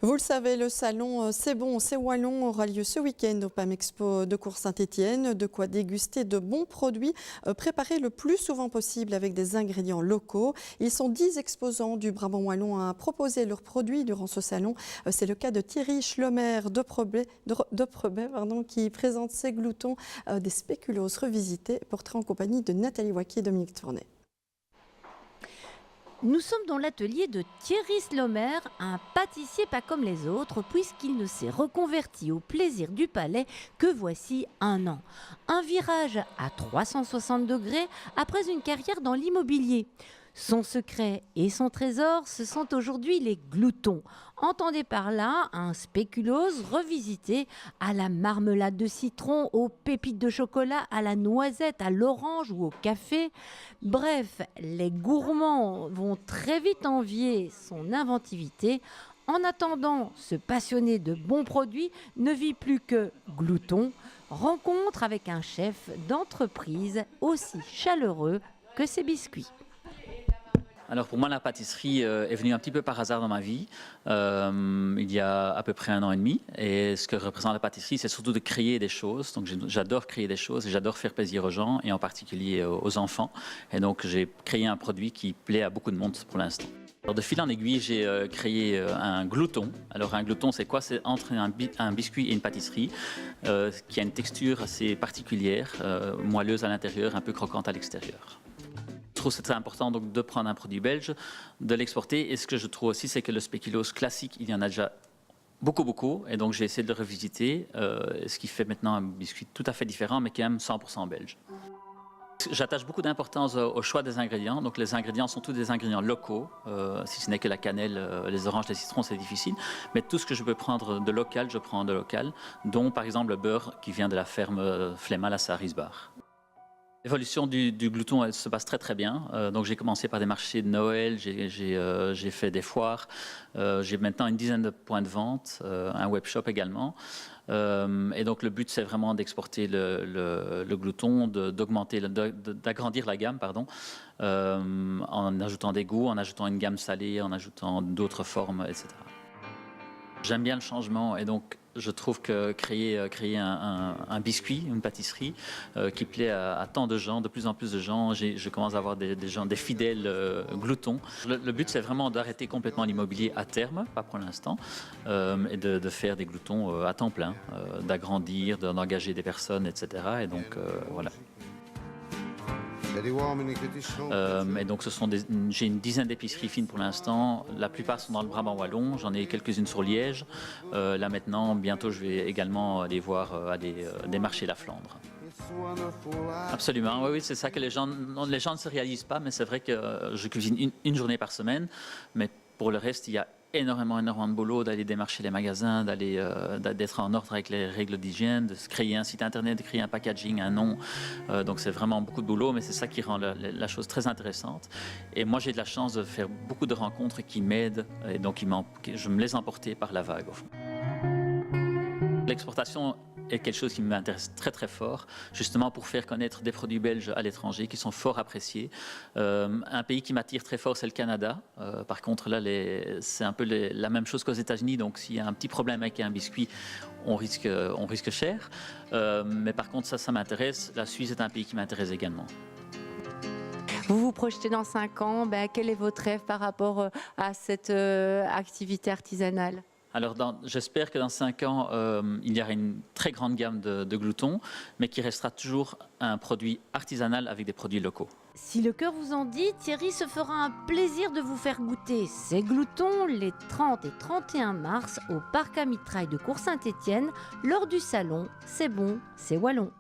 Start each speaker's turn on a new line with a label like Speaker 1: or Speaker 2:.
Speaker 1: Vous le savez, le salon C'est bon, c'est wallon aura lieu ce week-end au PAM Expo de Cours-Saint-Étienne. De quoi déguster de bons produits préparés le plus souvent possible avec des ingrédients locaux. Ils sont 10 exposants du Brabant wallon à proposer leurs produits durant ce salon. C'est le cas de Thierry Schlomer de Prebay, qui présente ses gloutons des spéculoos revisités, portrait en compagnie de Nathalie Waquier et Dominique Tournet.
Speaker 2: Nous sommes dans l'atelier de Thierry Schlomer, un pâtissier pas comme les autres, puisqu'il ne s'est reconverti au plaisir du palais que voici un an. Un virage à 360 degrés après une carrière dans l'immobilier. Son secret et son trésor, ce sont aujourd'hui les gloutons. Entendez par là un spéculoos revisité à la marmelade de citron, aux pépites de chocolat, à la noisette, à l'orange ou au café. Bref, les gourmands vont très vite envier son inventivité. En attendant, ce passionné de bons produits ne vit plus que glouton. Rencontre avec un chef d'entreprise aussi chaleureux que ses biscuits.
Speaker 3: Alors pour moi, la pâtisserie est venue un petit peu par hasard dans ma vie, il y a à peu près 1 an et demi. Et ce que représente la pâtisserie, c'est surtout de créer des choses. Donc j'adore créer des choses et j'adore faire plaisir aux gens et en particulier aux enfants. Et donc j'ai créé un produit qui plaît à beaucoup de monde pour l'instant. Alors de fil en aiguille, j'ai créé un glouton. Alors un glouton, c'est quoi? C'est entre un biscuit et une pâtisserie qui a une texture assez particulière, moelleuse à l'intérieur, un peu croquante à l'extérieur. Je trouve que c'est très important donc, de prendre un produit belge, de l'exporter. Et ce que je trouve aussi, c'est que le spéculoos classique, il y en a déjà beaucoup. Et donc j'ai essayé de le revisiter, ce qui fait maintenant un biscuit tout à fait différent, mais quand même 100% belge. J'attache beaucoup d'importance au choix des ingrédients. Donc les ingrédients sont tous des ingrédients locaux, si ce n'est que la cannelle, les oranges, les citrons, c'est difficile. Mais tout ce que je peux prendre de local, je prends de local, dont par exemple le beurre qui vient de la ferme Flemmal à Sarisbar. L'évolution du glouton, elle se passe très bien. Donc j'ai commencé par des marchés de Noël, j'ai fait des foires, j'ai maintenant une dizaine de points de vente, un web shop également. Et donc le but c'est vraiment d'exporter le glouton, d'agrandir la gamme, en ajoutant des goûts, en ajoutant une gamme salée, en ajoutant d'autres formes, etc. J'aime bien le changement et donc je trouve que créer un biscuit, une pâtisserie qui plaît à tant de gens, de plus en plus de gens, je commence à avoir des fidèles gloutons. Le but c'est vraiment d'arrêter complètement l'immobilier à terme, pas pour l'instant, et de faire des gloutons à temps plein, d'agrandir, d'engager des personnes, etc. Et donc voilà. Et donc j'ai une dizaine d'épiceries fines pour l'instant. La plupart sont dans le Brabant wallon. J'en ai quelques-unes sur Liège. Là maintenant, bientôt, je vais également aller voir à des marchés La Flandre. Absolument, oui, c'est ça que les gens ne se réalisent pas, mais c'est vrai que je cuisine une journée par semaine. Mais pour le reste, il y a énormément de boulot d'aller démarcher les magasins, d'être en ordre avec les règles d'hygiène, de se créer un site internet, de créer un packaging, un nom. Donc c'est vraiment beaucoup de boulot, mais c'est ça qui rend la chose très intéressante. Et moi j'ai de la chance de faire beaucoup de rencontres qui m'aident, et donc je me laisse emporter par la vague au fond. L'exportation est quelque chose qui m'intéresse très fort, justement pour faire connaître des produits belges à l'étranger qui sont fort appréciés. Un pays qui m'attire très fort, c'est le Canada. Par contre, là, c'est un peu la même chose qu'aux États-Unis. Donc, s'il y a un petit problème avec un biscuit, on risque cher. Mais par contre, ça m'intéresse. La Suisse est un pays qui m'intéresse également.
Speaker 2: Vous vous projetez dans 5 ans, quel est votre rêve par rapport à cette activité artisanale ?
Speaker 3: Alors, j'espère que dans 5 ans, il y aura une très grande gamme de gloutons, mais qui restera toujours un produit artisanal avec des produits locaux.
Speaker 2: Si le cœur vous en dit, Thierry se fera un plaisir de vous faire goûter ces gloutons les 30 et 31 mars au Parc à Mitraille de Cours-Saint-Étienne lors du salon C'est bon, c'est wallon.